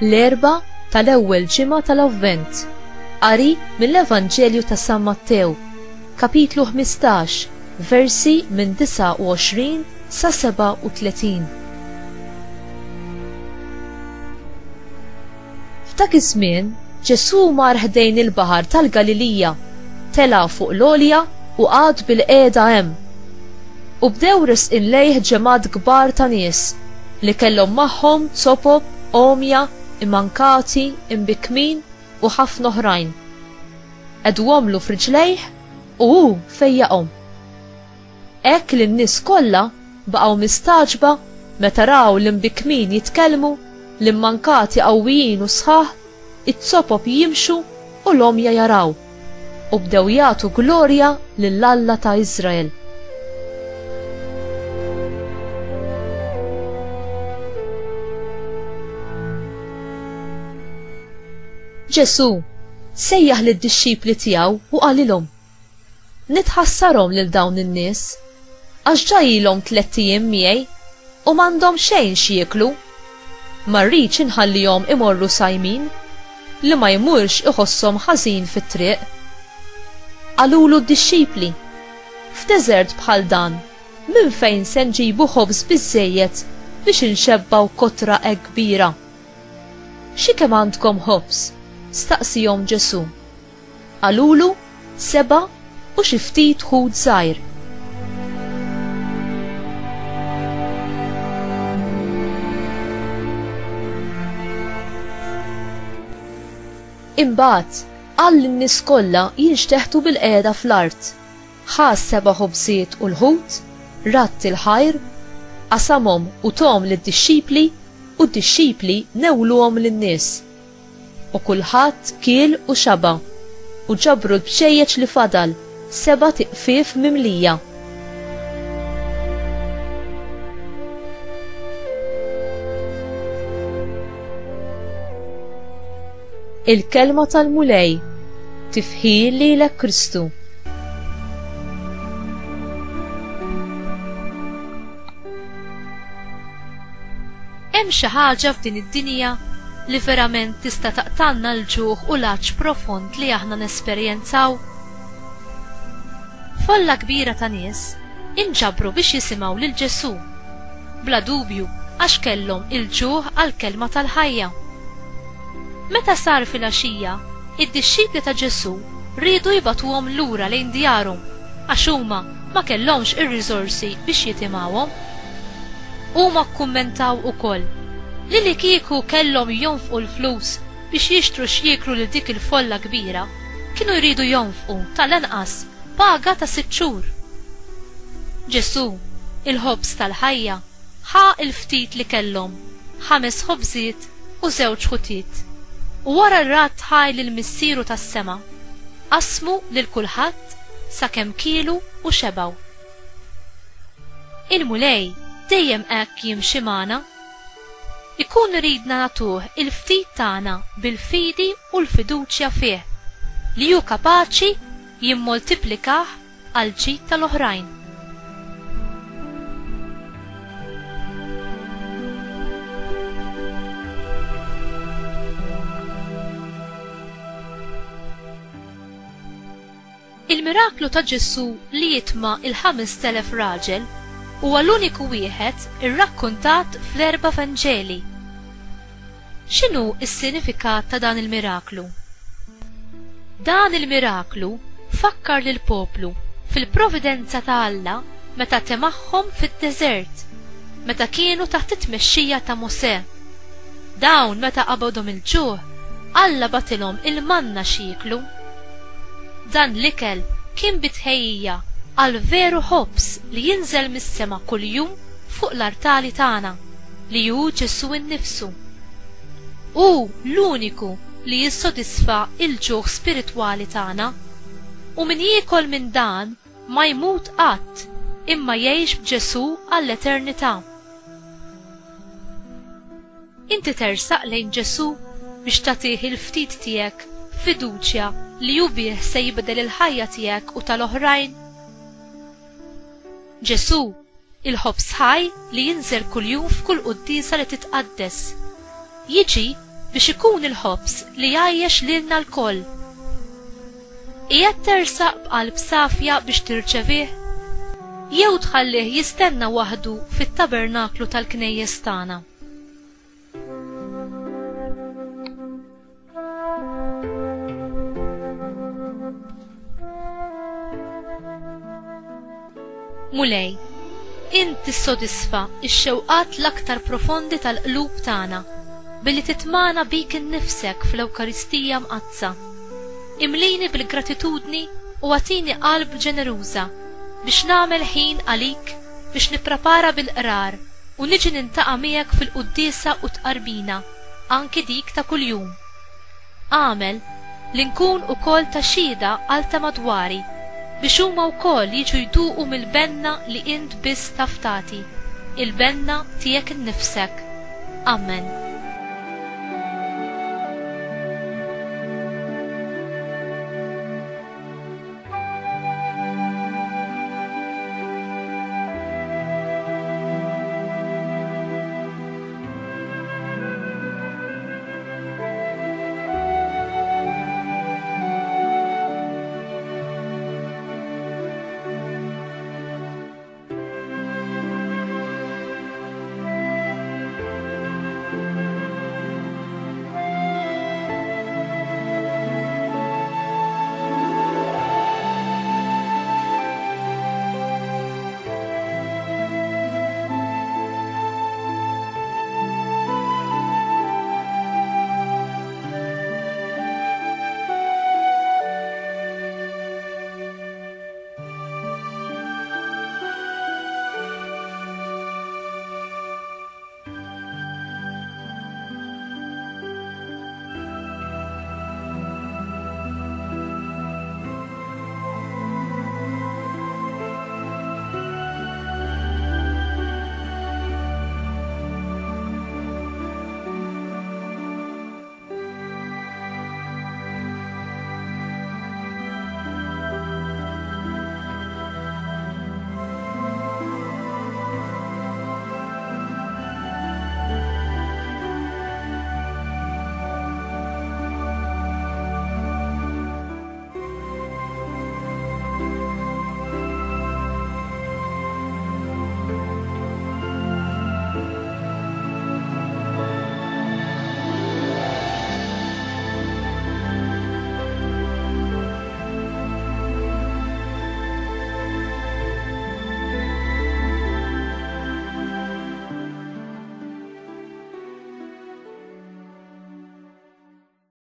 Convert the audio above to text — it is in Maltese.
l-erba' tal-ewwel ġimgħa tal-Avvent. Qari mill-Evanġelju ta' San Mattew, kapitlu 15, versi minn 29 sa 37. F'dak iż-żmien Ġesu mar ħdejn il-baħar tal-Galilija, tela fuq l-għolja u qgħad bil-qiegħda hemm. U bdew resqin lejh ġemad kbar ta' nies li kellhom magħhom zopob, omja, immankati, imbikmin u ħafna oħrajn. Qegħdu f'riġlejh u hu fejjaqhom. Hekk li n-nies kollha baqgħu mistaġba meta raw l-imbikmin jitkellmu, l-immankati qawwijin u sħaħ, it-zopob jimxu u l-omja jaraw, u bdew jagħtu glorja lill-Alla ta' Iżrael. Ġesu sejjaħ lid-dixxipli tiegħu u qalilhom: nitħassarhom lil dawn in-nies għax ġajilhom 3 ijiem miegħi u m'għandhom xejn x'jieklu. Ma rridx inħallihom imorru sajmin li ma jmurx iħosshom ħażin fit-triq. Qalulu d-dixxipli: f'deżert bħal dan minn fejn se nġibu ħobż biżżejjed biex inxebbaw kotra hekk kbira? Xi kemm għandkom ħobż? Staqsihom Ġesu. Qalulu 7 u xi ftit ħud żgħir. Imbagħad qal lin-nies kollha jinxteħtu bil-qiegħda fl-art. Ħas 7 ħobżiet u l-ħut, ratt il-ħajr, qasamhom u tom lid-dixxipli u d-dixxipli newluhom lin-nies. U kulħadd kiel u xaba u ġabru l-bxejjeġ li fadal 7 tiqfief mimlija. Il-kelma tal-mulej, tifħil lilek Kristu. Hemm xi ħaġa f'din id-dinja li verament tista' taqtanna l-ġuħ u l-għaġġ profond li aħna nesperjenzaw. Folla kbira ta' nies inġabru biex jisimgħu lil Ġesu, bla dubju għax kellhom il-ġuħ għall-kelma tal-ħajja. Meta sar fil-għaxija, id-dixxipli ta' Ġesu rridu jibatuhom lura lejn djarhom għax huma ma kellhomx ir-riżorsi biex jitimgħuhom. Huma kkummentaw ukoll li kieku kellhom jonfqu l-flus biex jixtru x'jieklu lil dik il-folla kbira, kienu jridu jonfqu tal-anqas paga ta' 6 xhur. Ġesu, il-ħobż tal-ħajja, ħa il-ftit li kellhom, 5 ħobżiet u 2 ħutiet. U wara r-rat ħaj lil missieru tas-sema, qasmu lil kulħadd sakemm kielu u xebaw. Il-mulej dejjem hekk jimxi magħna. Ikun ridna natuh il-ftit tagħna bil-fidi u l-fiduċja fih li hu kapaċi jimmultiplikah għal ġid tal-oħrajn. Il-miraklu ta' Ġesu li jitma' il-5,000 raġel huwa l-uniku wieħed irrakkuntat fl-4 Vanġeli. X'inhu s-sinifikat ta' dan il-miraklu? Dan il-miraklu fakkar lil poplu fil-providenza ta' Alla meta temaħħom fid-deżert, meta kienu taħt it-tmexxija ta' Mosè. Dawn meta qabadhom il-ġuħ, Alla batilhom il-manna x'jieklu. Dan l-ikel kien bitħejjija għal veru ħobż li jinżel mis-sema kuljum fuq l-artali tagħna li hu Ġesu innifsu. Hu l-uniku li jissodisfa il-ġuħ spiritwali tagħna u min jiekol minn dan ma jmut qatt imma jgħix b'Ġesu għall-eternità. Inti tersaq lejn Ġesu biex tagħtih il-ftit tiegħek fiduċja li hu bih se jibdel il-ħajja tiegħek u tal-oħrajn. Ġesu, il-ħobż ħaj li jinżel kuljum f'kull qudiesa li titqaddes. Jiġi biex ikun il-ħobs li jgħajjex lilna l-koll. Qiegħed tersaq b'qalb safja biex tirċevih? Jew tħallih jistenna waħdu fit-tabernaklu tal-knejjes tagħna? Mulej, inti tissodisfa x-xewqat l-aktar profondi tal-qlub tagħna billi titmana bik innifsek fl-Ewkaristija mqazza. Imlini bil-gratitudni u għatini qalb ġeneruża biex nagħmel ħin għalik biex nipprepara bil-qrar u niġi nintaqa' miegħek fil-quddiesa u tqarbina anki dik ta' kuljum. Għamel li nkun ukoll ta' xhieda għal ta' madwari biex huma wkoll jiġu jduqu mill-benna li int biss taf tagħti, il-benna tiegħek innifsek. Amen.